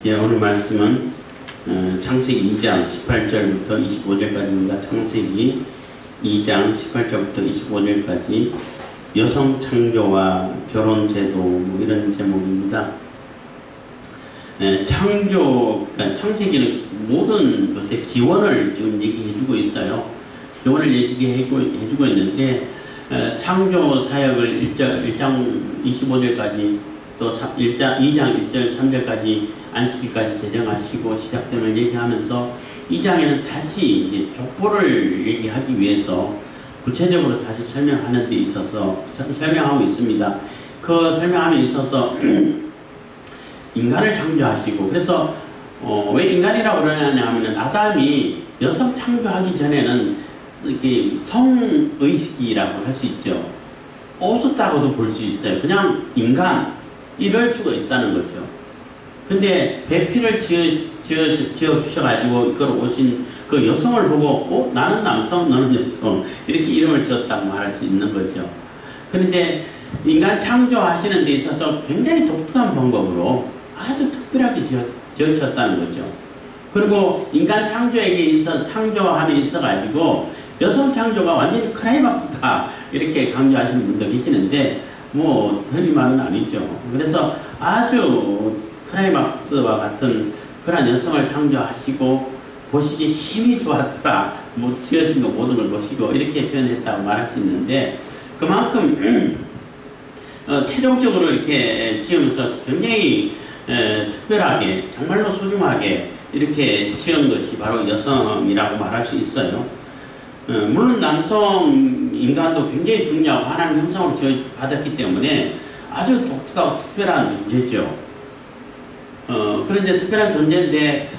예, 오늘 말씀은 창세기 2장 18절부터 25절까지입니다. 창세기 2장 18절부터 25절까지 여성 창조와 결혼 제도 뭐 이런 제목입니다. 그러니까 창세기는 모든 것의 기원을 지금 얘기해주고 있어요. 기원을 얘기해주고 있는데 창조 사역을 1장 25절까지 또 2장 1절 3절까지 안식일까지 제정하시고 시작됨을 얘기하면서 2장에는 다시 이제 족보를 얘기하기 위해서 구체적으로 다시 설명하는 데 있어서 설명하고 있습니다. 그 설명함에 있어서 인간을 창조하시고, 그래서 왜 인간이라고 그러냐 하면 아담이 여성 창조하기 전에는 이렇게 성의식이라고 할 수 있죠. 없었다고도 볼 수 있어요. 그냥 인간 이럴 수가 있다는 거죠. 근데 배필을 지어 주셔가지고 이걸 오신 그 여성을 보고 나는 남성 너는 여성 이렇게 이름을 지었다고 말할 수 있는 거죠. 그런데 인간 창조하시는 데 있어서 굉장히 독특한 방법으로 아주 특별하게 지어졌다는 거죠. 그리고 인간 창조함에 있어가지고 여성 창조가 완전히 클라이막스다 이렇게 강조하시는 분도 계시는데 뭐 틀린 말은 아니죠. 그래서 아주 클라이막스와 같은 그런 여성을 창조하시고 보시기에 힘이 좋았더라. 뭐 지으신 거 모든 걸 보시고 이렇게 표현했다고 말할 수 있는데 그만큼 최종적으로 이렇게 지으면서 굉장히 특별하게 정말로 소중하게 이렇게 지은 것이 바로 여성이라고 말할 수 있어요. 물론 남성 인간도 굉장히 중요하고 하나님 형상으로 받았기 때문에 아주 독특하고 특별한 존재죠. 그런데 특별한 존재인데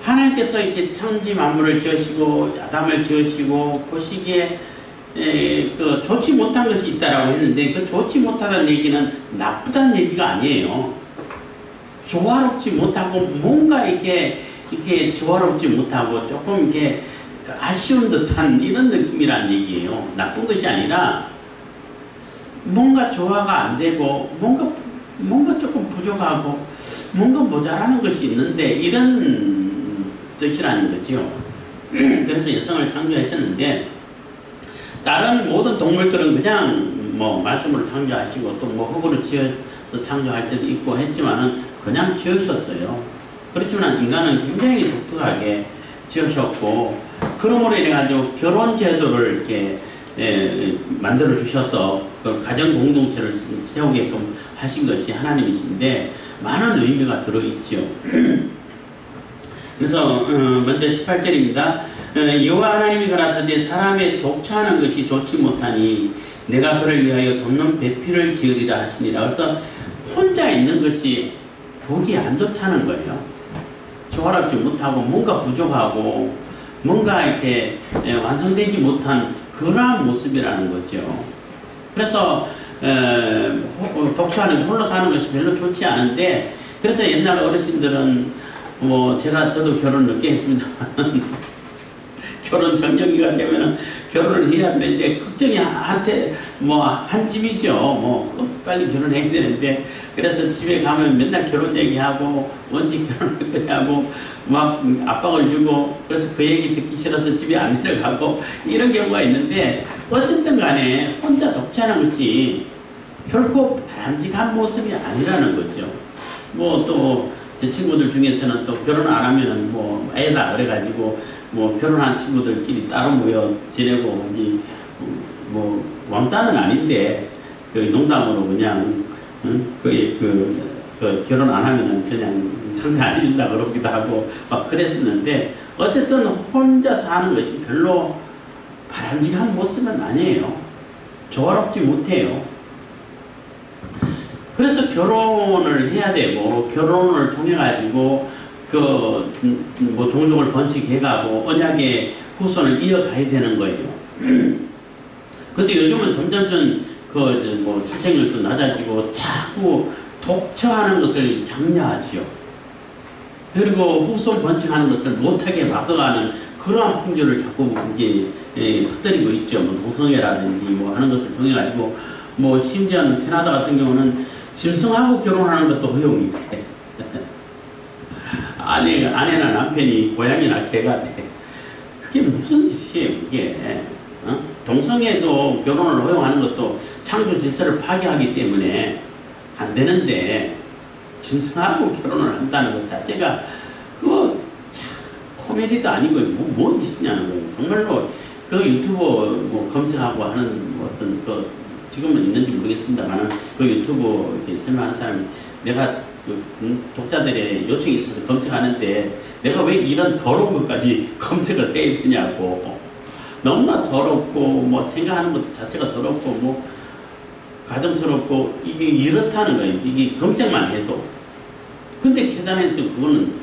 하나님께서 이렇게 천지 만물을 지으시고 아담을 지으시고 보시기에 그 좋지 못한 것이 있다라고 했는데 그 좋지 못하다는 얘기는 나쁘다는 얘기가 아니에요. 조화롭지 못하고 뭔가 이렇게 조화롭지 못하고 조금 이렇게 아쉬운 듯한 이런 느낌이라는 얘기예요. 나쁜 것이 아니라 뭔가 조화가 안 되고 뭔가 조금 부족하고 뭔가 모자라는 것이 있는데 이런 뜻이라는 거죠. 그래서 여성을 창조하셨는데 다른 모든 동물들은 그냥 뭐 말씀으로 창조하시고 또 뭐 흙으로 지어서 창조할 때도 있고 했지만은 그냥 지으셨어요. 그렇지만 인간은 굉장히 독특하게 지으셨고 그러므로 인해가지고 결혼 제도를 이렇게 만들어 주셔서 그 가정 공동체를 세우게끔 하신 것이 하나님이신데 많은 의미가 들어있죠. 그래서 먼저 18절입니다. 여호와 하나님이 가라사대 사람의 독처하는 것이 좋지 못하니 내가 그를 위하여 돕는 배필을 지으리라 하시니라. 그래서 혼자 있는 것이 보기 안 좋다는 거예요. 조화롭지 못하고 뭔가 부족하고 뭔가 이렇게 완성되지 못한 그러한 모습이라는 거죠. 그래서 독처하는 홀로 사는 것이 별로 좋지 않은데 그래서 옛날 어르신들은 뭐 저도 결혼 늦게 했습니다. 결혼 정년기가 되면은 결혼을 해야 되는데 걱정이 한 집이죠. 뭐 빨리 결혼해야 되는데 그래서 집에 가면 맨날 결혼 얘기하고 언제 결혼할 거냐고 막 압박을 주고 그래서 그 얘기 듣기 싫어서 집에 안 내려가고 이런 경우가 있는데 어쨌든 간에 혼자 독차하는 것이 결코 바람직한 모습이 아니라는 거죠. 뭐 또 제 친구들 중에서는 또 결혼 안 하면은 뭐 애다 그래가지고 뭐 결혼한 친구들끼리 따로 모여 지내고 이제 뭐 왕따는 아닌데 그 농담으로 그냥 그 결혼 안 하면은 그냥 상대 안 해준다 그러기도 하고 막 그랬었는데 어쨌든 혼자 사는 것이 별로 바람직한 모습은 아니에요. 조화롭지 못해요. 그래서 결혼을 해야 되고 결혼을 통해 가지고 뭐 종족을 번식해가고 언약의 후손을 이어가야 되는 거예요. 근데 요즘은 점점 뭐 출생률도 낮아지고 자꾸 독처하는 것을 장려하지요. 그리고 후손 번식하는 것을 못하게 막아가는 그러한 풍조를 자꾸 이게 퍼뜨리고 있죠. 뭐 동성애라든지 뭐 하는 것을 통해 가지고 뭐 심지어는 캐나다 같은 경우는 짐승하고 결혼하는 것도 허용이 돼. 아내나 남편이 고양이나 개가 돼. 그게 무슨 짓이에요, 그게. 동성애도 결혼을 허용하는 것도 창조 질서를 파괴하기 때문에 안 되는데, 짐승하고 결혼을 한다는 것 자체가, 그거 참 코미디도 아니고, 뭔 짓이냐는 거예요. 정말로 그 유튜브 뭐 검색하고 하는 뭐 어떤 지금은 있는지 모르겠습니다만, 그 유튜브 이렇게 설명하는 사람이 내가 독자들의 요청이 있어서 검색하는데 내가 왜 이런 더러운 것까지 검색을 해야 되냐고. 너무나 더럽고 뭐 생각하는 것 자체가 더럽고 뭐 가정스럽고 이게 이렇다는 거예요. 이게 검색만 해도. 근데 계단에서 그거는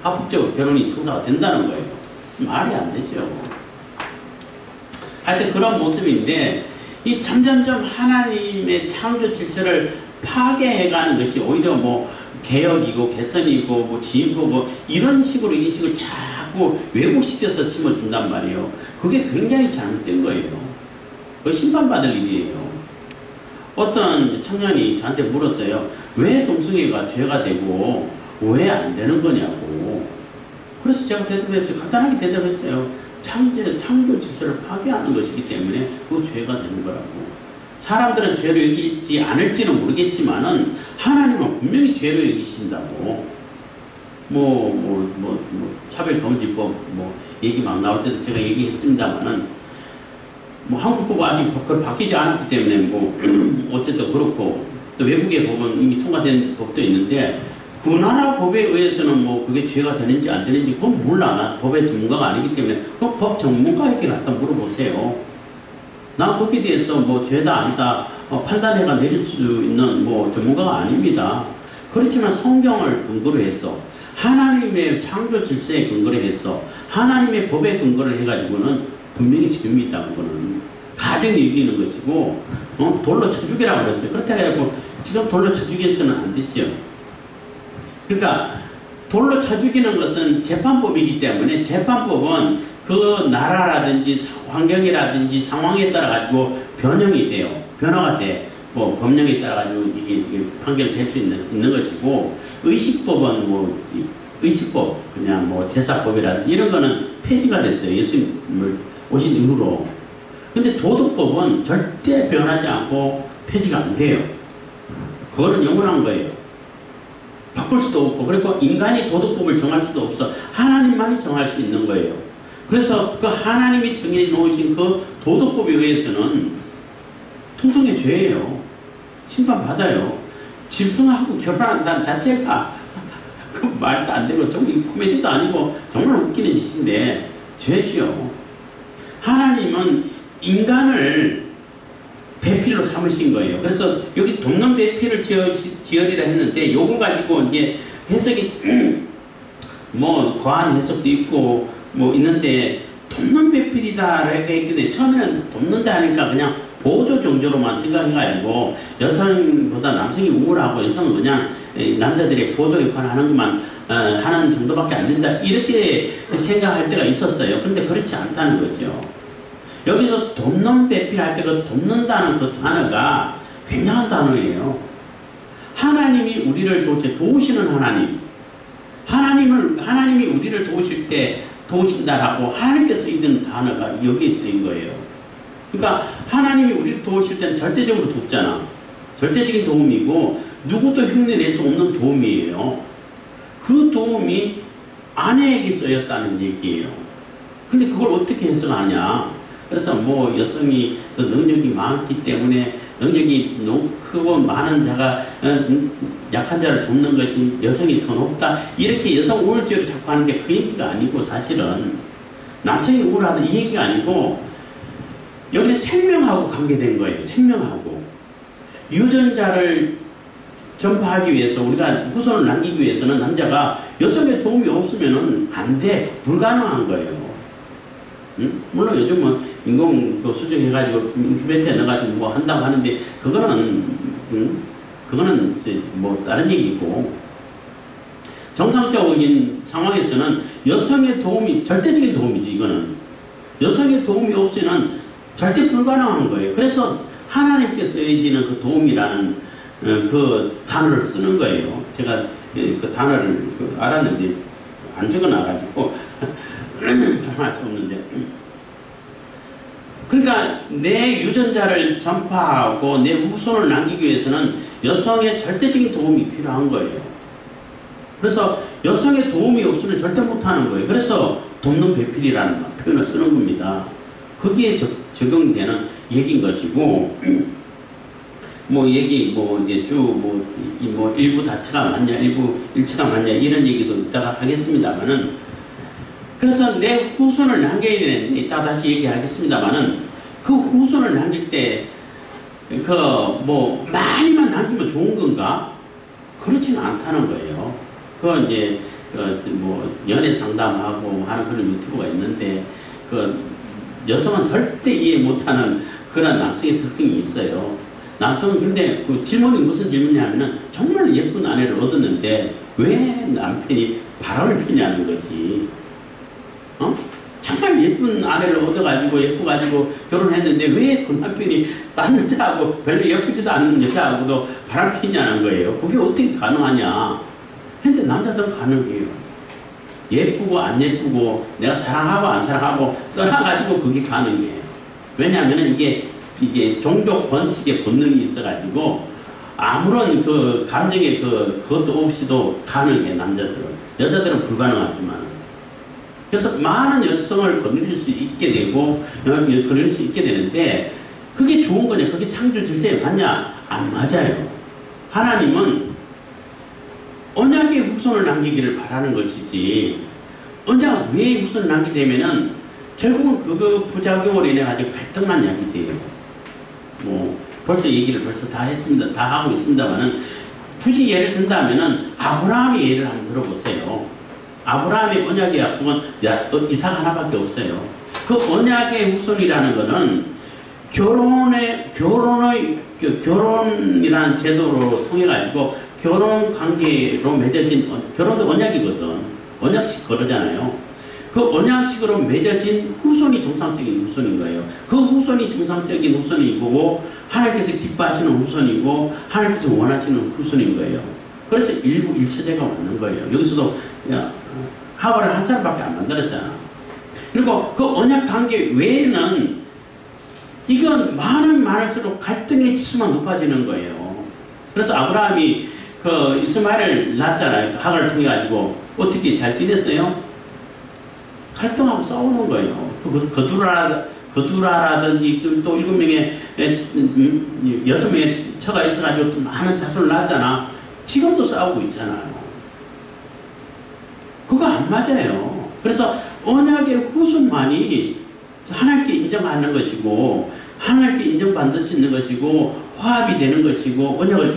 합법적으로 결혼이 성사가 된다는 거예요. 말이 안 되죠. 하여튼 그런 모습인데, 이 점점점 하나님의 창조 질서를 파괴해가는 것이 오히려 뭐 개혁이고 개선이고 뭐 진보고 이런 식으로 인식을 자꾸 왜곡시켜서 심어준단 말이에요. 그게 굉장히 잘못된 거예요. 그거 심판받을 일이에요. 어떤 청년이 저한테 물었어요. 왜 동성애가 죄가 되고 왜 안 되는 거냐고. 그래서 제가 대답했어요. 간단하게 대답했어요. 창조 질서를 파괴하는 것이기 때문에 그 죄가 되는 거라고. 사람들은 죄로 여기지 않을지는 모르겠지만은 하나님은 분명히 죄로 여기신다고. 차별금지법 얘기 막 나올 때도 제가 얘기했습니다만은 한국법은 아직 바뀌지 않았기 때문에 어쨌든 그렇고, 또 외국의 법은 이미 통과된 법도 있는데 그 나라 법에 의해서는 그게 죄가 되는지 안 되는지 그건 몰라. 나 법의 전문가가 아니기 때문에 그 법 전문가에게 갖다 물어보세요. 난 거기에 대해서 죄다 아니다 판단해가 내릴 수 있는 전문가가 아닙니다. 그렇지만 성경을 근거로 해서 하나님의 창조 질서에 근거로 해서 하나님의 법에 근거를 해가지고는 분명히 지금이다. 그거는 가정이 이기는 것이고 돌로 쳐 죽이라고 그랬어요. 그렇다고 해서 지금 돌로 쳐 죽여서는 안 됐죠. 그러니까 돌로 쳐 죽이는 것은 재판법이기 때문에 재판법은 그 나라라든지 환경이라든지 상황에 따라 가지고 변형이 돼요. 변화가 돼. 법령에 따라 가지고 이게 판결될 수 있는 것이고, 의식법은 의식법 그냥 제사법이라든지 이런 거는 폐지가 됐어요. 예수님 오신 이후로. 근데 도덕법은 절대 변하지 않고 폐지가 안 돼요. 그거는 영원한 거예요. 바꿀 수도 없고, 그리고 인간이 도덕법을 정할 수도 없어. 하나님만이 정할 수 있는 거예요. 그래서 그 하나님이 정해 놓으신 그 도덕법에 의해서는 통성의 죄예요. 심판받아요. 짐승하고 결혼한다는 자체가 그 말도 안 되고 정말 코미디도 아니고 정말 웃기는 짓인데 죄지요. 하나님은 인간을 배필로 삼으신 거예요. 그래서 여기 돕는 배필을 지으리라 했는데 요걸 가지고 이제 해석이 과한 해석도 있고 있는데, 돕는 배필이다 라고 했는데 처음에는 돕는다 하니까 그냥 보조 정조로만 생각해가지고 여성보다 남성이 우월하고 여성은 그냥 남자들의 보조 역할을 하는 것만 하는 정도밖에 안 된다 이렇게 생각할 때가 있었어요. 그런데 그렇지 않다는 거죠. 여기서 돕는 배필할 때 그 돕는다는 그 단어가 굉장한 단어예요. 하나님이 우리를 도우시는 하나님이 우리를 도우실 때 도우신다라고 하나님께서 쓰이는 단어가 여기에 쓰인 거예요. 그러니까 하나님이 우리를 도우실 때는 절대적으로 돕잖아. 절대적인 도움이고 누구도 흉내낼 수 없는 도움이에요. 그 도움이 아내에게 쓰였다는 얘기예요. 근데 그걸 어떻게 해석하냐. 그래서 여성이 더 능력이 많기 때문에 능력이 크고 많은 자가 약한 자를 돕는 것이 여성이 더 높다. 이렇게 여성 우월주의를 자꾸 하는 게 그 얘기가 아니고, 사실은 남성이 우월하다 이 얘기가 아니고 여기는 생명하고 관계된 거예요. 생명하고. 유전자를 전파하기 위해서, 우리가 후손을 남기기 위해서는 남자가 여성의 도움이 없으면 안 돼. 불가능한 거예요. 물론 요즘은 인공 수정해가지고 인큐베이터에 넣어가지고 한다고 하는데 그거는 이제 다른 얘기고, 정상적인 상황에서는 여성의 도움이 절대적인 도움이죠. 이거는 여성의 도움이 없으면 절대 불가능한 거예요. 그래서 하나님께 쓰여지는 그 도움이라는 그 단어를 쓰는 거예요. 제가 그 단어를 알았는데 안 적어놔가지고 발음할 수 없는데, 그러니까 내 유전자를 전파하고 내 후손을 남기기 위해서는 여성의 절대적인 도움이 필요한 거예요. 그래서 여성의 도움이 없으면 절대 못하는 거예요. 그래서 돕는 배필이라는 표현을 쓰는 겁니다. 거기에 적용되는 얘기인 것이고, 이제 쭉 일부 다처가 맞냐, 일부 일처가 맞냐, 이런 얘기도 이따가 하겠습니다만은, 그래서 내 후손을 남겨야 되는데, 이따 다시 얘기하겠습니다만은, 그 후손을 남길 때, 많이만 남기면 좋은 건가? 그렇지는 않다는 거예요. 이제, 연애 상담하고 하는 그런 유튜브가 있는데, 여성은 절대 이해 못하는 그런 남성의 특성이 있어요. 남성은 근데 그 질문이 무슨 질문이냐면은, 정말 예쁜 아내를 얻었는데, 왜 남편이 바람을 피냐는 거지. 정말 예쁜 아내를 얻어가지고 예뻐가지고 결혼했는데 왜 그 남편이 다른 여자하고 별로 예쁘지도 않은 여자하고도 바람 피냐는 거예요. 그게 어떻게 가능하냐. 근데 남자들은 가능해요. 예쁘고 안 예쁘고 내가 사랑하고 안 사랑하고 떠나가지고 그게 가능해요. 왜냐하면 이게 종족 번식의 본능이 있어가지고 아무런 그 감정의 그것도 없이도 가능해. 남자들은. 여자들은 불가능하지만. 그래서 많은 여성을 거느릴 수 있게 되고, 거느릴 수 있게 되는데, 그게 좋은 거냐? 그게 창조 질서에 맞냐? 안 맞아요. 하나님은 언약의 후손을 남기기를 바라는 것이지, 언약 외에 후손을 남기게 되면은, 결국은 그 부작용으로 인해가지고 갈등만 야기돼요. 벌써 얘기를 다 했습니다. 다 하고 있습니다만은, 굳이 예를 든다면은, 아브라함의 예를 한번 들어보세요. 아브라함의 언약의 약속은 이삭 하나밖에 없어요. 그 언약의 후손이라는 것은 결혼이라는 제도로 통해 가지고 결혼 관계로 맺어진, 결혼도 언약이거든. 언약식 그러잖아요. 그 언약식으로 맺어진 후손이 정상적인 후손인 거예요. 그 후손이 정상적인 후손이고 하나님께서 기뻐하시는 후손이고 하나님께서 원하시는 후손인 거예요. 그래서 일부 일처제가 맞는 거예요. 여기서도 하와를 한 사람밖에 안 만들었잖아. 그리고 그 언약 관계 외에는 이건 많을수록 갈등의 지수만 높아지는 거예요. 그래서 아브라함이 이스마엘을 낳았잖아요. 하갈을 통해 가지고 어떻게 잘 지냈어요? 갈등하고 싸우는 거예요. 거두라라든지 또 7명의 6명의 처가 있어가지고 또 많은 자손을 낳았잖아. 지금도 싸우고 있잖아요. 그거 안 맞아요. 그래서 언약의 후손만이 하나님께 인정하는 것이고 하나님께 인정받을 수 있는 것이고 화합이 되는 것이고 언약을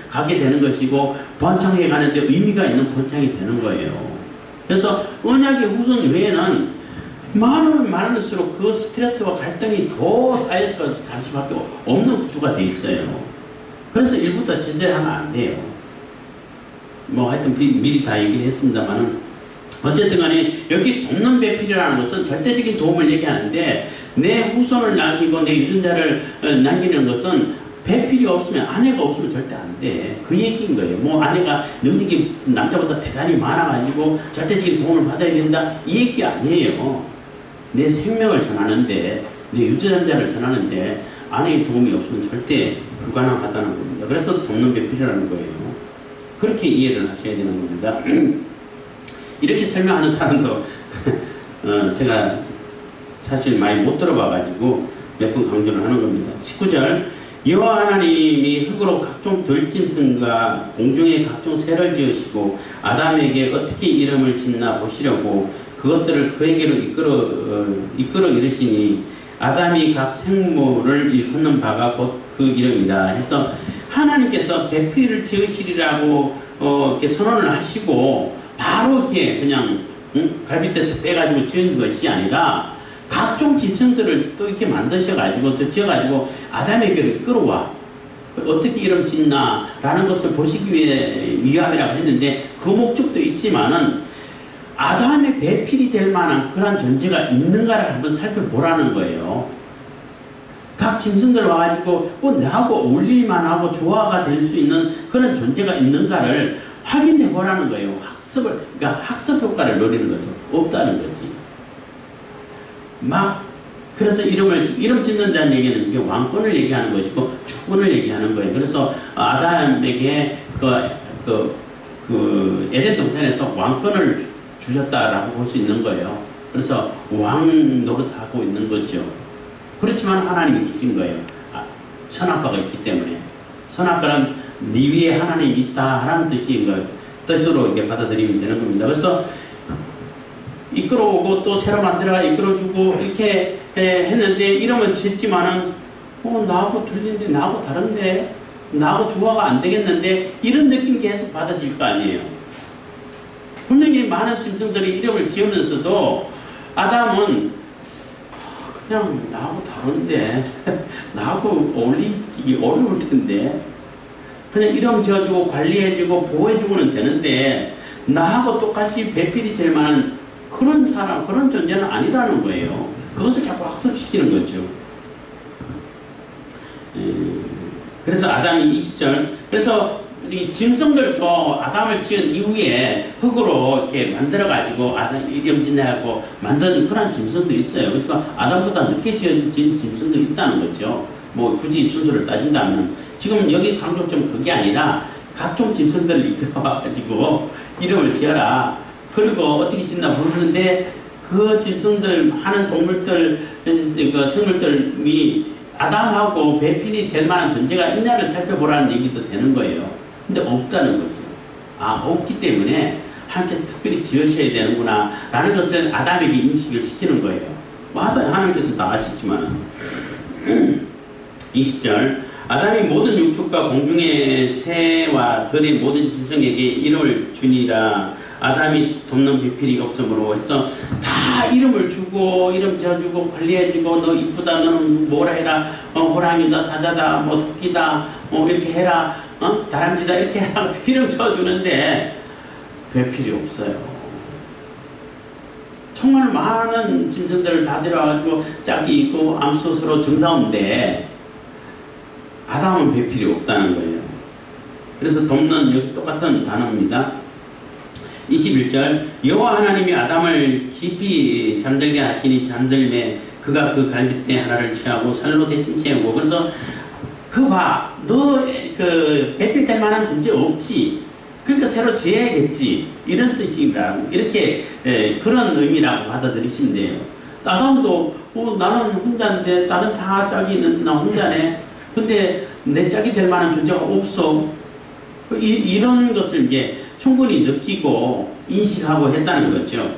가게 되는 것이고 번창해 가는데 의미가 있는 번창이 되는 거예요. 그래서 언약의 후손 외에는 많으면 많을수록 그 스트레스와 갈등이 더 쌓여서 갈 수밖에 없는 구조가 돼 있어요. 그래서 일부터 제재하면 안 돼요. 하여튼 미리 다 얘기를 했습니다만은, 어쨌든 간에 여기 돕는 배필이라는 것은 절대적인 도움을 얘기하는데, 내 후손을 남기고 내 유전자를 남기는 것은 배필이 없으면, 아내가 없으면 절대 안 돼. 그 얘기인 거예요. 아내가 능력이 남자보다 대단히 많아가지고 절대적인 도움을 받아야 된다, 이 얘기 아니에요. 내 생명을 전하는데, 내 유전자를 전하는데 아내의 도움이 없으면 절대 불가능하다는 겁니다. 그래서 돕는 배필이라는 거예요. 그렇게 이해를 하셔야 되는 겁니다. 이렇게 설명하는 사람도 제가 사실 많이 못 들어봐가지고 몇 번 강조를 하는 겁니다. 19절, 여호와 하나님이 흙으로 각종 들짐승과 공중의 각종 새를 지으시고 아담에게 어떻게 이름을 짓나 보시려고 그것들을 그에게로 이끌어 이르시니 아담이 각 생물을 일컫는 바가 곧 그 이름이라 해서, 하나님께서 배필을 지으시리라고 이렇게 선언을 하시고 바로 이렇게 그냥 갈빗대 빼가지고 지은 것이 아니라 각종 짐승들을 또 이렇게 만드셔가지고 또 지어가지고 아담에게로 끌어와. 어떻게 이름 짓나 라는 것을 보시기 위함이라고 했는데, 그 목적도 있지만은 아담의 배필이 될 만한 그런 존재가 있는가를 한번 살펴보라는 거예요. 각 짐승들 와가지고 나하고 어울릴만 하고 조화가 될 수 있는 그런 존재가 있는가를 확인해 보라는 거예요. 그러니까 학습 효과를 노리는 거죠. 없다는 거지. 그래서 이름 짓는다는 얘기는 이게 왕권을 얘기하는 것이고 주권을 얘기하는 거예요. 그래서 아담에게 그 에덴 동산에서 왕권을 주셨다라고 볼 수 있는 거예요. 그래서 왕 노릇하고 있는 거죠. 그렇지만 하나님이 주신 거예요. 선악과가 있기 때문에. 선악과는 네 위에 하나님이 있다 하라는 뜻인 거예요. 뜻으로 이렇게 받아들이면 되는 겁니다. 그래서 이끌어오고 또 새로 만들어가 이끌어주고 이렇게 했는데 이름은 짓지만은 나하고 틀린데 나하고 다른데 나하고 조화가 안 되겠는데 이런 느낌 계속 받아질 거 아니에요. 분명히 많은 짐승들이 이름을 지으면서도 아담은 그냥 나하고 다른데 나하고 어울리기 어려울 텐데 그냥 이름 지어주고 관리해주고 보호해주고는 되는데 나하고 똑같이 배필이 될 만한 그런 사람, 그런 존재는 아니라는 거예요. 그것을 자꾸 학습시키는 거죠. 그래서 아담이 20절, 그래서 이 짐승들도 아담을 지은 이후에 흙으로 이렇게 만들어가지고 아담 이름 짓내고 만든 그런 짐승도 있어요. 그래서 아담보다 늦게 지은 짐승도 있다는 거죠. 뭐 굳이 순서를 따진다면 지금 여기 강조점 그게 아니라 각종 짐승들을 이끌어와가지고 이름을 지어라. 그리고 어떻게 짓나 모르는데 그 짐승들 많은 동물들 그 생물들이 아담하고 배필이 될 만한 존재가 있냐를 살펴보라는 얘기도 되는 거예요. 근데 없다는 거죠. 없기 때문에 함께 특별히 지으셔야 되는구나 라는 것을 아담에게 인식을 시키는 거예요. 하나님께서는 다 아시지만 20절 아담이 모든 육축과 공중의 새와 들의 모든 짐승에게 이름을 주니라. 아담이 돕는 배필이 없으므로 해서 다 이름을 주고 이름 지어주고 관리해주고 너 이쁘다 너는 뭐라 해라 호랑이다 사자다 뭐 토끼다 이렇게 해라 다람쥐다 이렇게 해라 이름 지어주는데 배필이 없어요. 정말 많은 짐승들을 다 데려와가지고 짝이 있고 암수스로 정다운데 아담은 배필이 없다는 거예요. 그래서 돕는 여기 똑같은 단어입니다. 21절 여호와 하나님이 아담을 깊이 잠들게 하시니 잠들매 그가 그 갈빗대 하나를 취하고 살로 대신 채우고 그래서 너 그 배필 될 만한 존재 없지 그러니까 새로 지어야겠지 이런 뜻이라고 이렇게 그런 의미라고 받아들이시면 돼요. 아담도 나는 혼자인데 다른 다 짝이 있는 나 혼자네 근데 내 짝이 될 만한 존재가 없어 이런 것을 이제 충분히 느끼고 인식하고 했다는 거죠.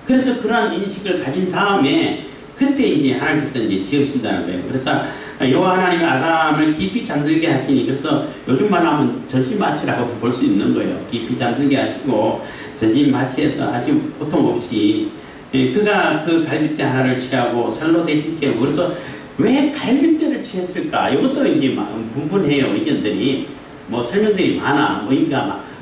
그래서 그러한 인식을 가진 다음에 그때 이제 하나님께서 이제 지으신다는 거예요. 그래서 여호와 하나님이 아담을 깊이 잠들게 하시니 그래서 요즘 말로 하면 전신마취라고도 볼 수 있는 거예요. 깊이 잠들게 하시고 전신마취해서 아주 고통 없이 그가 그 갈빗대 하나를 취하고 살로 대신 채우고 그래서 왜 갈빗대를 취했을까? 이것도 이제 분분해요. 의견들이 뭐 설명들이 많아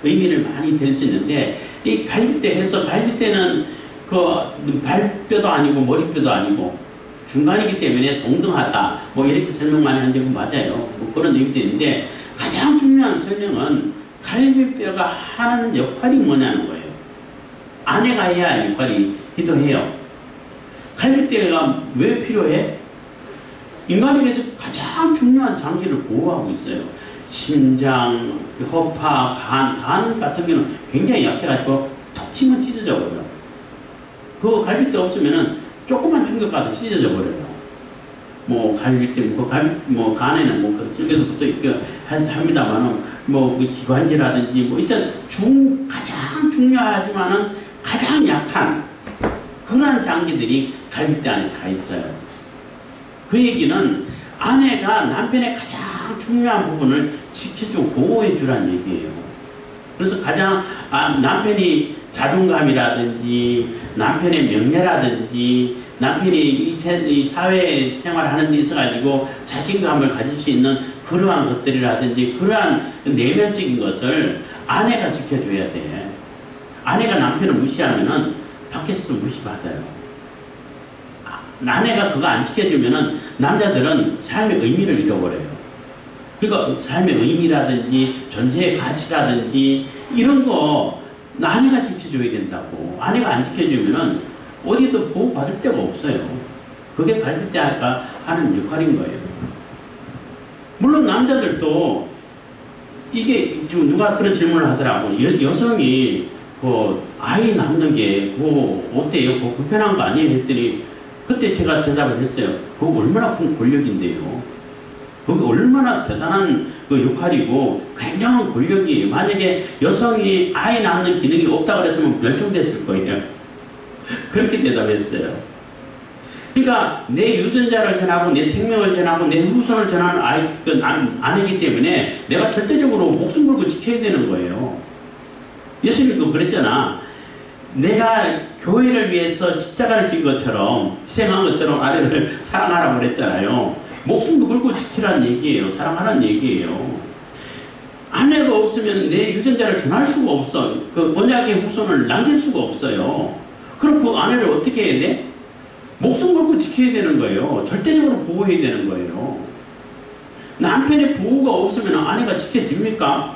의미를 많이 들 수 있는데 이 갈빗대 그래서 갈빗대는 그 발뼈도 아니고 머리뼈도 아니고 중간이기 때문에 동등하다 뭐 이렇게 설명 많이 한 적은 맞아요. 뭐 그런 의미도 있는데 가장 중요한 설명은 갈빗뼈가 하는 역할이 뭐냐는 거예요. 아내가 해야 할 역할이기도 해요. 갈빗대가 왜 필요해? 인간에게서 가장 중요한 장기를 보호하고 있어요. 심장, 허파, 간 같은 경우는 굉장히 약해가지고 톡 치면 찢어져 버려요. 그 갈빗대 없으면은 조그만 충격가도 찢어져 버려요. 뭐 갈빗대, 간에는 뭐 그런 것도 있고 합니다만은 뭐 그 기관지라든지 뭐 일단 가장 중요하지만은 가장 약한 그러한 장기들이 갈빗대 안에 다 있어요. 그 얘기는 아내가 남편의 가장 중요한 부분을 지켜주고 보호해 주라는 얘기예요. 그래서 가장 남편이 자존감이라든지 남편의 명예라든지 남편이 이 사회 생활하는 데 있어가지고 자신감을 가질 수 있는 그러한 것들이라든지 그러한 내면적인 것을 아내가 지켜줘야 돼. 아내가 남편을 무시하면은 밖에서도 무시받아요. 아내가 그거 안 지켜주면은 남자들은 삶의 의미를 잃어버려요. 그러니까 삶의 의미라든지 존재의 가치라든지 이런 거 아내가 지켜줘야 된다고. 아내가 안 지켜주면은 어디도 보호받을 데가 없어요. 그게 갈비뼈가 하는 역할인 거예요. 물론 남자들도 이게 지금 누가 그런 질문을 하더라고. 여성이 그 아이 낳는 게 어때요? 그거 불편한 거 아니에요? 했더니 그때 제가 대답을 했어요. 그거 얼마나 큰 권력인데요. 그게 얼마나 대단한 그 역할이고 굉장한 권력이에요. 만약에 여성이 아이 낳는 기능이 없다 그랬으면 멸종됐을 거예요. 그렇게 대답했어요. 그러니까 내 유전자를 전하고 내 생명을 전하고 내 후손을 전하는 아내이기 때문에 내가 절대적으로 목숨 걸고 지켜야 되는 거예요. 예수님도 그랬잖아. 내가 교회를 위해서 십자가를 진 것처럼 희생한 것처럼 아내를 사랑하라고 그랬잖아요. 목숨도 걸고 지키라는 얘기예요. 사랑하라는 얘기예요. 아내가 없으면 내 유전자를 전할 수가 없어. 그 언약의 후손을 남길 수가 없어요. 그럼 그 아내를 어떻게 해야 돼? 목숨 걸고 지켜야 되는 거예요. 절대적으로 보호해야 되는 거예요. 남편의 보호가 없으면 아내가 지켜집니까?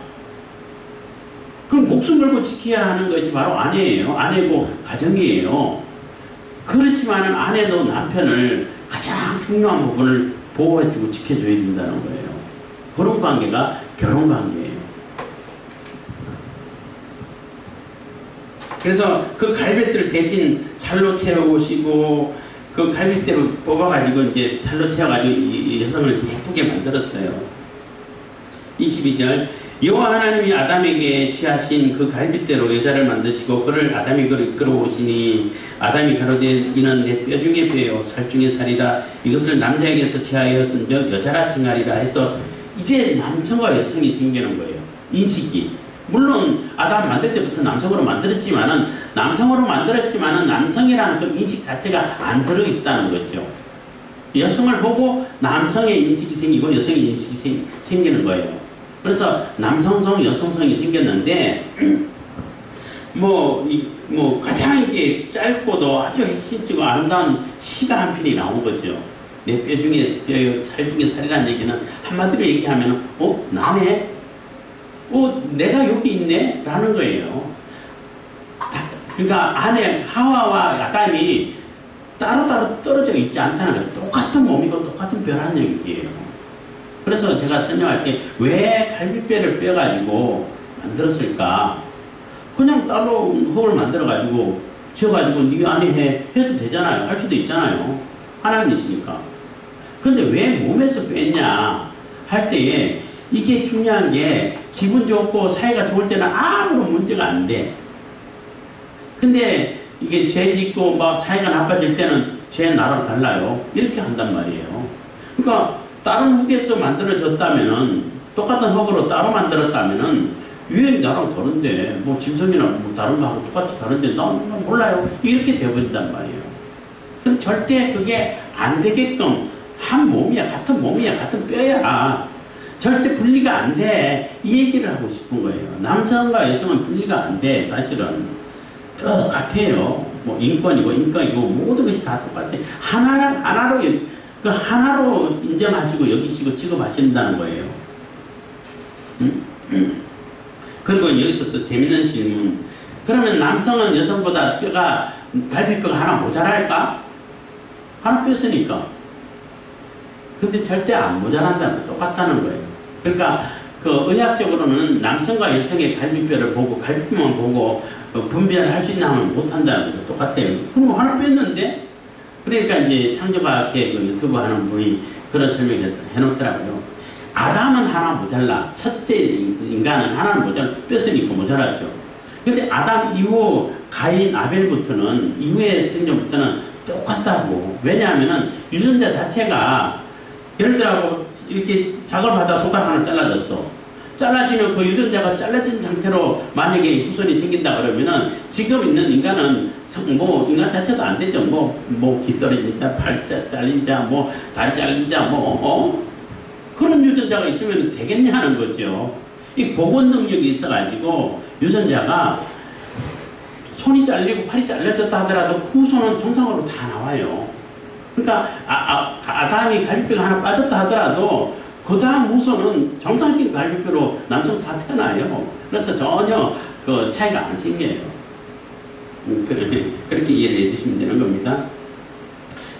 그럼 목숨 걸고 지켜야 하는 것이 바로 아내예요. 아내고 가정이에요. 그렇지만 아내도 남편을 가장 중요한 부분을 보호해주고 지켜줘야 된다는 거예요. 그런 관계가 결혼 관계예요. 그래서 그 갈비뼈를 대신 살로 채우시고 그 갈비뼈를 뽑아가지고 이제 살로 채워가지고 여성을 예쁘게 만들었어요. 22절 여호와 하나님이 아담에게 취하신 그 갈빗대로 여자를 만드시고 그를 아담이 끌어오시니 아담이 가로되 이는 내 뼈 중에 뼈요 살 중에 살이라 이것을 남자에게서 취하였은즉 여자라 칭하리라 해서 이제 남성과 여성이 생기는 거예요. 인식이. 물론 아담 만들 때부터 남성으로 만들었지만은 남성이라는 그 인식 자체가 안 들어있다는 거죠. 여성을 보고 남성의 인식이 생기고 여성의 인식이 생기는 거예요. 그래서 남성성, 여성성이 생겼는데, 가장 이게 짧고도 아주 핵심적이고 아름다운 시가 한 편이 나온 거죠. 내 뼈 중에 뼈요, 살 중에 살이라는 얘기는 한마디로 얘기하면, 나네? 내가 여기 있네? 라는 거예요. 그러니까 안에 하와와 아담이 따로따로 떨어져 있지 않다는 거예요. 똑같은 몸이고 똑같은 뼈라는 얘기예요. 그래서 제가 설명할 때 왜 갈비뼈를 빼가지고 만들었을까? 그냥 따로 흙을 만들어가지고 지어가지고 네 안에 해도 되잖아요. 할 수도 있잖아요. 하나님이시니까. 근데 왜 몸에서 뺐냐 할 때에 이게 중요한 게 기분 좋고 사이가 좋을 때는 아무런 문제가 안 돼. 근데 이게 죄 짓고 막 사이가 나빠질 때는 죄 나랑 달라요. 이렇게 한단 말이에요. 그러니까 다른 흙에서 만들어졌다면은 똑같은 흙으로 따로 만들었다면은 왜 나랑 다른데 뭐 짐승이나 뭐 다른 거하고 똑같이 다른데 난 몰라요. 이렇게 되어버린단 말이에요. 그래서 절대 그게 안 되게끔 한 몸이야, 같은 몸이야, 같은 뼈야. 절대 분리가 안 돼. 이 얘기를 하고 싶은 거예요. 남성과 여성은 분리가 안 돼. 사실은 똑같아요. 뭐 인권이고 모든 것이 다 똑같아. 하나로 인정하시고 여기시고 취급하신다는 거예요. 그리고 여기서 또 재밌는 질문. 그러면 남성은 여성보다 갈비뼈가 하나 모자랄까? 하나 뺐으니까. 근데 절대 안 모자란다는 거 똑같다는 거예요. 그러니까 그 의학적으로는 남성과 여성의 갈비뼈를 보고 갈비뼈만 보고 분별을 할 수 있나 하면 못한다는 거 똑같아요. 그럼 하나 뺐는데? 그러니까 이제 창조과학회 그 유튜브 하는 분이 그런 설명을 해놓더라고요. 아담은 하나 모자라. 첫째 인간은 하나는 뺐으니까 모자라죠. 근데 아담 이후 가인, 아벨부터는 이후의 생존부터는 똑같다고. 왜냐하면은 유전자 자체가 예를 들어 이렇게 작업을 하다가 손가락 하나 잘라졌어. 잘라지면 그 유전자가 잘라진 상태로 만약에 후손이 생긴다 그러면은 지금 있는 인간은 인간 자체도 안 되죠. 귀 떨어진 자, 발 잘린 자, 다리 잘린 자, 그런 유전자가 있으면 되겠냐 하는 거죠. 이 복원 능력이 있어가지고 유전자가 손이 잘리고 팔이 잘려졌다 하더라도 후손은 정상으로 다 나와요. 그러니까 아담이 갈비뼈가 하나 빠졌다 하더라도 그 다음 후손은 정상적인 갈비뼈로 남성 다 태어나요. 그래서 전혀 그 차이가 안 생겨요. 그렇게 이해를 해주시면 되는 겁니다.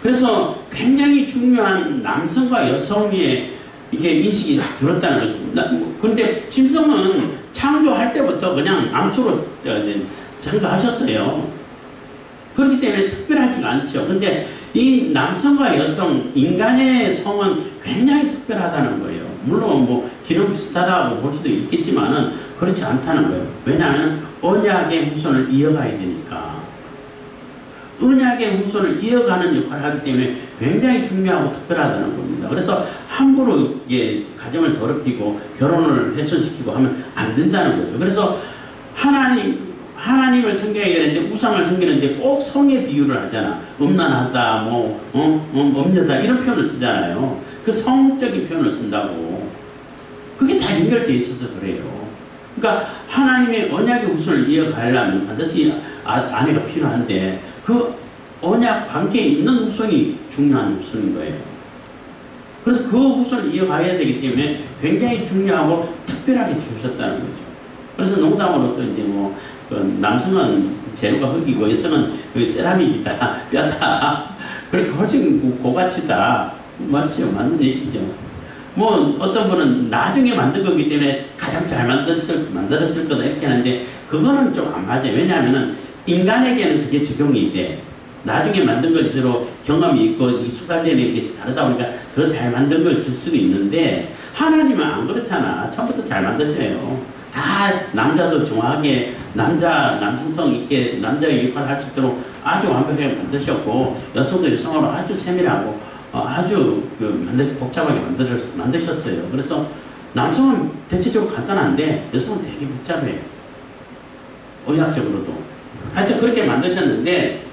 그래서 굉장히 중요한 남성과 여성의 이게 인식이 들었다는 거죠. 근데 짐승은 창조할 때부터 그냥 암수로 참가하셨어요. 그렇기 때문에 특별하지가 않죠. 근데 이 남성과 여성, 인간의 성은 굉장히 특별하다는 거예요. 물론 뭐 기능 비슷하다고 볼 수도 있겠지만은 그렇지 않다는 거예요. 왜냐하면 언약의 후손을 이어가야 되니까. 언약의 후손을 이어가는 역할을 하기 때문에 굉장히 중요하고 특별하다는 겁니다. 그래서 함부로 이게 가정을 더럽히고 결혼을 훼손시키고 하면 안 된다는 거죠. 그래서 하나님을 섬겨야 되는데 우상을 섬기는데 꼭 성의 비유를 하잖아. 음란하다, 음녀다 이런 표현을 쓰잖아요. 그 성적인 표현을 쓴다고. 그게 다 연결되어 있어서 그래요. 그러니까 하나님의 언약의 후손을 이어가려면 반드시 아내가 필요한데 그 언약 관계에 있는 후손이 중요한 후손인 거예요. 그래서 그 후손을 이어가야 되기 때문에 굉장히 중요하고 특별하게 지으셨다는 거죠. 그래서 농담으로 또 이제 그 남성은 재료가 흙이고 여성은 세라믹이다, 뼈다. 그렇게 훨씬 고가치다. 맞죠? 맞는 얘기죠. 어떤 분은 나중에 만든 거기 때문에 가장 잘 만들었을 거다 이렇게 하는데 그거는 좀 안 맞아요. 왜냐하면은 인간에게는 그게 적용이 돼. 나중에 만든 걸수록 경험이 있고 익숙한 게 다르다 보니까 더 잘 만든 걸 쓸 수도 있는데 하나님은 안 그렇잖아. 처음부터 잘 만드셔요. 다 남자도 정확하게 남성성 있게 남자의 역할을 할 수 있도록 아주 완벽하게 만드셨고 여성도 여성으로 아주 세밀하고 아주 복잡하게 만드셨어요. 그래서 남성은 대체적으로 간단한데 여성은 되게 복잡해요. 의학적으로도. 하여튼 그렇게 만드셨는데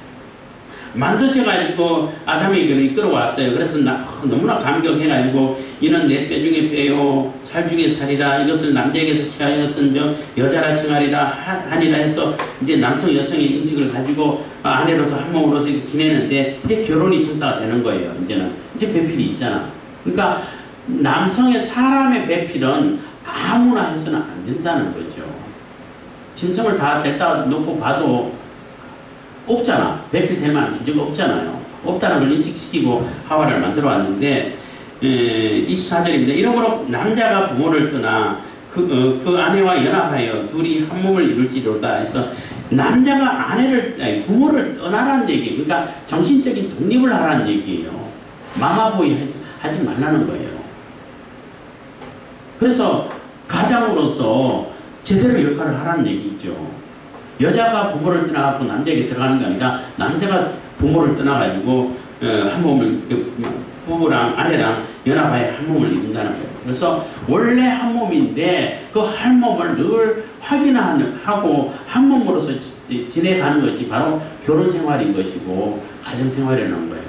만드셔가지고 아담에게는 이끌어왔어요. 그래서 너무나 감격해가지고 이는 내 뼈 중에 뼈요 살 중에 살이라 이것을 남자에게서 취하였은 여자라 칭하리라 하니라 해서 이제 남성 여성의 인식을 가지고 아내로서 한 몸으로서 지내는데 이제 결혼이 성사가 되는 거예요. 이제 배필이 있잖아. 그러니까 남성의 사람의 배필은 아무나 해서는 안 된다는 거죠. 짐승을 다 데려다 놓고 봐도 없잖아. 배필될 만한 존재가 없잖아요. 없다는 걸 인식시키고 하와를 만들어 왔는데 24절입니다. 이러므로 남자가 부모를 떠나 그 아내와 연합하여 둘이 한 몸을 이룰지로다 해서 남자가 부모를 떠나라는 얘기. 그러니까 정신적인 독립을 하라는 얘기예요. 마마보이 하지 말라는 거예요. 그래서 가장으로서 제대로 역할을 하라는 얘기죠. 여자가 부모를 떠나고 남자에게 들어가는 게 아니라 남자가 부모를 떠나가지고 한 몸을 부부랑 아내랑 연합하여 한 몸을 이룬다는 거예요. 그래서 원래 한 몸인데 그 한 몸을 늘 확인하고 한 몸으로서 지내가는 것이 바로 결혼 생활인 것이고 가정 생활이라는 거예요.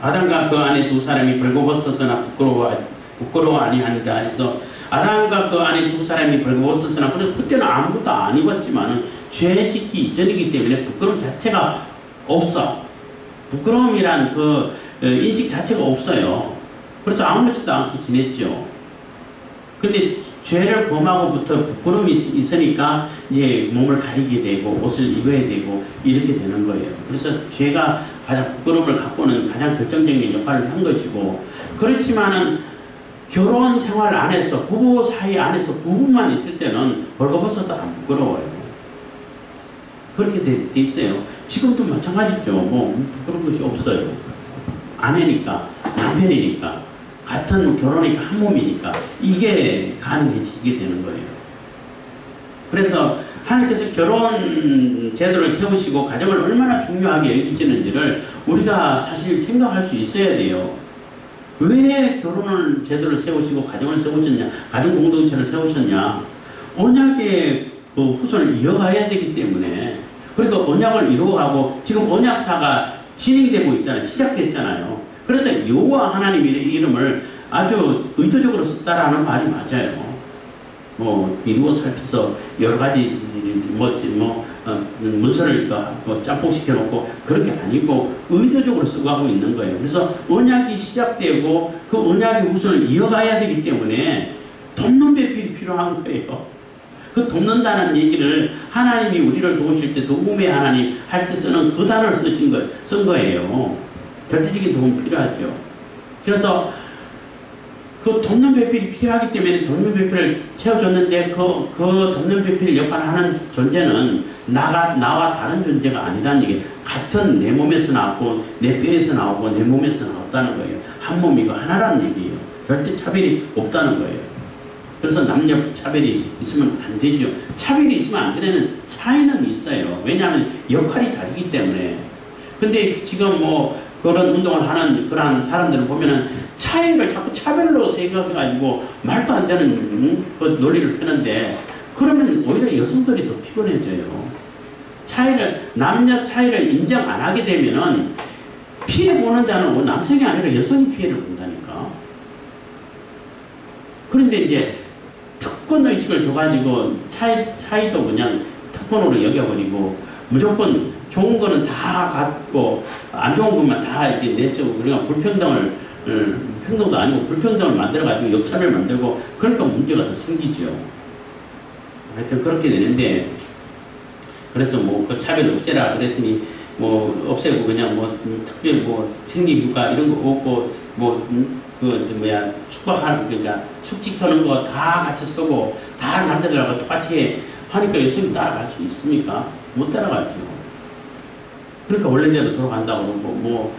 아담과 그 아내 두 사람이 벌거벗었으나 부끄러워 아니하니라 해서 아담과 그 아내 두 사람이 벌거벗었으나 그때는 아무것도 안 입었지만 죄 짓기 이전이기 때문에 부끄러움 자체가 없어. 부끄러움이란 그 인식 자체가 없어요. 그래서 아무렇지도 않게 지냈죠. 근데 죄를 범하고부터 부끄러움이 있으니까 이제 몸을 가리게 되고 옷을 입어야 되고 이렇게 되는 거예요. 그래서 죄가 가장 부끄러움을 갖고는 가장 결정적인 역할을 한 것이고, 그렇지만은 결혼 생활 안에서 부부 사이 안에서 부부만 있을 때는 벌거벗어도 안 부끄러워요. 그렇게 돼 있어요. 지금도 마찬가지죠. 부끄러운 것이 없어요. 아내니까, 남편이니까, 같은 결혼이니까, 한 몸이니까 이게 가능해지게 되는 거예요. 그래서 하나님께서 결혼 제도를 세우시고 가정을 얼마나 중요하게 여기시는지를 우리가 사실 생각할 수 있어야 돼요. 왜 결혼을 제도를 세우시고 가정을 세우셨냐, 가정 공동체를 세우셨냐, 언약의 그 후손을 이어가야 되기 때문에. 그러니까 언약을 이루어가고 지금 언약사가 진행이 되고 있잖아요. 시작됐잖아요. 그래서 여호와 하나님의 이름을 아주 의도적으로 썼다라는 말이 맞아요. 미루어 살펴서 여러 가지 문서를 짬뽕시켜 놓고 그런 게 아니고 의도적으로 쓰고 하고 있는 거예요. 그래서 언약이 시작되고 그 언약의 후손을 이어가야 되기 때문에 돕는 배필이 필요한 거예요. 그 돕는다는 얘기를 하나님이 우리를 도우실 때 도움의 하나님 할 때 쓰는 그 단어를 쓴 거예요. 절대적인 도움이 필요하죠. 그래서 그 돕는 배필이 필요하기 때문에 돕는 배필을 채워줬는데 그 돕는 배필 역할을 하는 존재는 나와 다른 존재가 아니라는 얘기. 같은 내 몸에서 나왔고 내 뼈에서 나오고 내 몸에서 나왔다는 거예요. 한 몸이고 하나라는 얘기예요. 절대 차별이 없다는 거예요. 그래서 남녀 차별이 있으면 안 되죠. 차별이 있으면 안 되는 차이는 있어요. 왜냐하면 역할이 다르기 때문에. 근데 지금 뭐 그런 운동을 하는 그러한 사람들을 보면은 차이를 자꾸 차별로 생각해가지고 말도 안 되는 그 논리를 펴는데 그러면 오히려 여성들이 더 피곤해져요. 남녀 차이를 인정 안 하게 되면은 피해보는 자는 남성이 아니라 여성이 피해를 본다니까. 그런데 이제 특권 의식을 줘가지고 차이도 그냥 특권으로 여겨버리고 무조건 좋은 거는 다 갖고 안 좋은 것만 다 이렇게 내세우고 그러니까 평등도 아니고 불평등을 만들어가지고 역차별 만들고 그러니까 문제가 더 생기죠. 하여튼 그렇게 되는데 그래서 뭐 그 차별 없애라 그랬더니 뭐 없애고 그냥 뭐 특별 뭐 생리휴가 이런 거 없고 숙박하는 그러니까 숙직 서는 거 다 같이 쓰고 다 남자들하고 똑같이 해 하니까 여성이 따라갈 수 있습니까? 못 따라가죠. 그러니까 원래대로 돌아간다고 그러고 뭐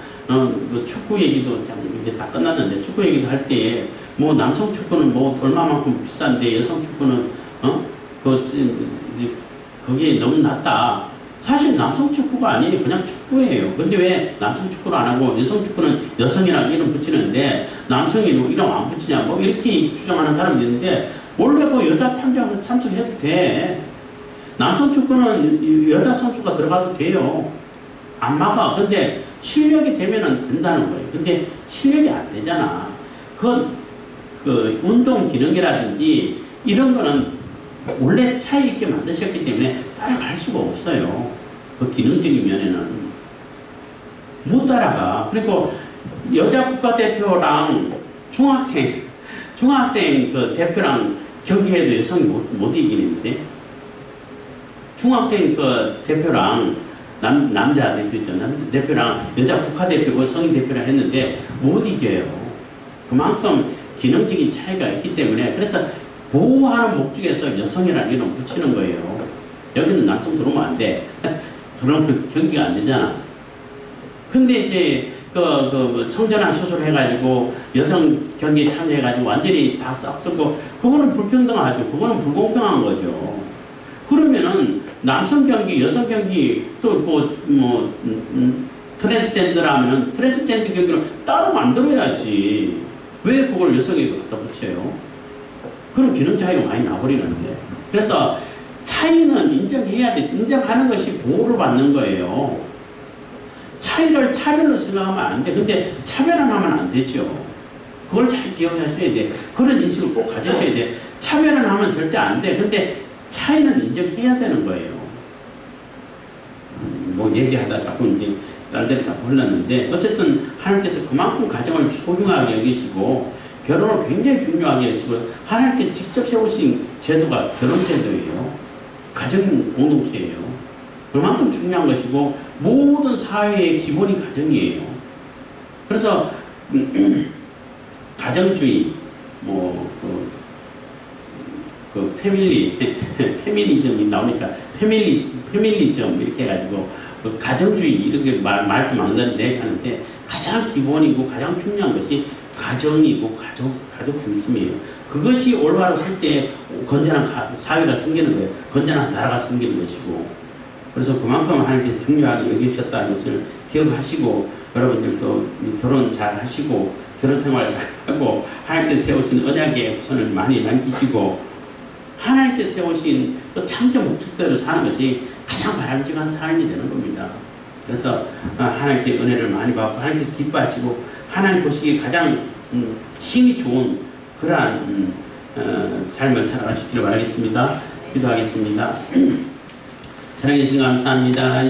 축구 얘기도 이제 다 끝났는데 축구 얘기도 할 때 뭐 남성 축구는 뭐 얼마만큼 비싼데 여성 축구는 거기에 너무 낮다. 사실 남성 축구가 아니에요. 그냥 축구예요. 근데 왜 남성 축구를 안 하고 여성 축구는 여성이라고 이름 붙이는데 남성이 이름 안 붙이냐 뭐 이렇게 주장하는 사람들이 있는데 원래 그 여자 참석해도 돼. 남성 축구는 여자 선수가 들어가도 돼요. 안 막아. 근데 실력이 되면은 된다는 거예요. 근데 실력이 안 되잖아. 그 운동 기능이라든지 이런 거는 원래 차이 있게 만드셨기 때문에 따라갈 수가 없어요. 그 기능적인 면에는 못 따라가. 그리고 여자 국가대표랑 중학생 그 대표랑 경기해도 여성이 못 이기는데 중학생 그 대표랑 남자 대표 있잖아. 대표랑 여자 국가대표고 성인 대표랑 했는데 못 이겨요. 그만큼 기능적인 차이가 있기 때문에 그래서 보호하는 목적에서 여성이라는 이름 붙이는 거예요. 여기는 남성 들어오면 안 돼. 들어오면 경기가 안 되잖아. 근데 이제 성전환 수술 해가지고 여성 경기에 참여해가지고 완전히 다 싹 쓰고 그거는 불평등하죠. 그거는 불공평한 거죠. 그러면은 남성 경기, 여성 경기 또 트랜스젠더라면 트랜스젠더 경기를 따로 만들어야지. 왜 그걸 여성에게 갖다 붙여요? 그런 기능 차이가 많이 나버리는데. 그래서 차이는 인정해야 돼. 인정하는 것이 보호를 받는 거예요. 차이를 차별로 생각하면 안 돼. 근데 차별은 하면 안 되죠. 그걸 잘 기억하셔야 돼. 그런 인식을 꼭 가져셔야 돼. 차별은 하면 절대 안 돼. 근데 차이는 인정해야 되는 거예요. 뭐 얘기하다 자꾸 이제 딴 데로 자꾸 흘렀는데 어쨌든 하나님께서 그만큼 가정을 소중하게 여기시고 결혼을 굉장히 중요하게 여기시고 하나님께 직접 세우신 제도가 결혼제도예요. 가정 공동체예요. 그만큼 중요한 것이고 모든 사회의 기본이 가정이에요. 그래서 가정주의 페미니즘이 나오니까 페밀리즘 이렇게 해가지고 가정주의 이렇게 말도 많은데 하는데 가장 기본이고 가장 중요한 것이 가정이고 가족 중심이에요. 그것이 올바로 설 때 건전한 사회가 생기는 거예요. 건전한 나라가 생기는 것이고. 그래서 그만큼 하나님께서 중요하게 여기셨다는 것을 기억하시고 여러분들도 결혼 잘 하시고 결혼 생활 잘 하고 하나님께서 세우신 언약의 후손을 많이 남기시고 하나님께서 세우신 그 참된 목적대로 사는 것이 가장 바람직한 삶이 되는 겁니다. 그래서 하나님께 은혜를 많이 받고 하나님께서 기뻐하시고 하나님 보시기에 가장 힘이 좋은 그러한 삶을 살아가시기를 바라겠습니다. 기도하겠습니다. 사랑해 주신 감사합니다.